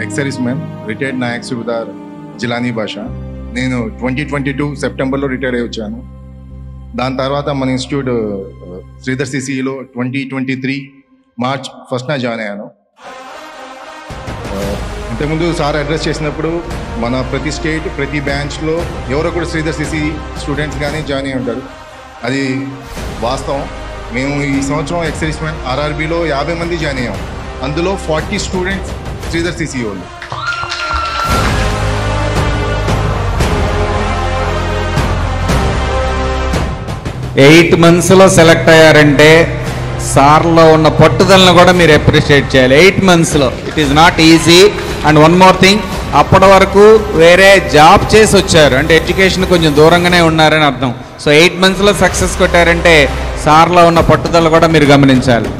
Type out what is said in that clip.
X-service man, retired Naik Subedar Jilani Basha. నేను 2022 సెప్టెంబర్లో retire అయ్యి వచ్చాను. దాని తర్వాత మన ఇన్స్టిట్యూట్ శ్రీధర్ సిసిఈలో 2023 మార్చ్ 1న జాయిన్ అయ్యాను. ఇంతకుముందు సార్ అడ్రస్ చేసినప్పుడు మన ప్రతి స్టేట్ ప్రతి బ్రాంచ్లో ఎవరో కూడా శ్రీధర్ సిసి స్టూడెంట్స్ కానీ జాయిన్ అయ్యి ఉంటారు. అది వాస్తవం. మేము ఈ సంవత్సరం ఎక్స్-సర్వీస్ మ్యాన్ ఆర్ఆర్బీలో 50 మంది జాయిన్ అయ్యాం. అందులో 40 స్టూడెంట్స్ శ్రీధర్ సిసి వాళ్ళు. ఎయిట్ మంత్స్లో సెలెక్ట్ అయ్యారంటే సార్లో ఉన్న పట్టుదలను కూడా మీరు అప్రిషియేట్ చేయాలి. 8 monthsలో it is not easy. And one more thing, అప్పటి వరకు వేరే జాబ్ చేసి వచ్చారు అంటే ఎడ్యుకేషన్ కొంచెం దూరంగానే ఉన్నారని అర్థం. సో 8 monthsలో సక్సెస్ కొట్టారంటే సార్లో ఉన్న పట్టుదల కూడా మీరు గమనించాలి.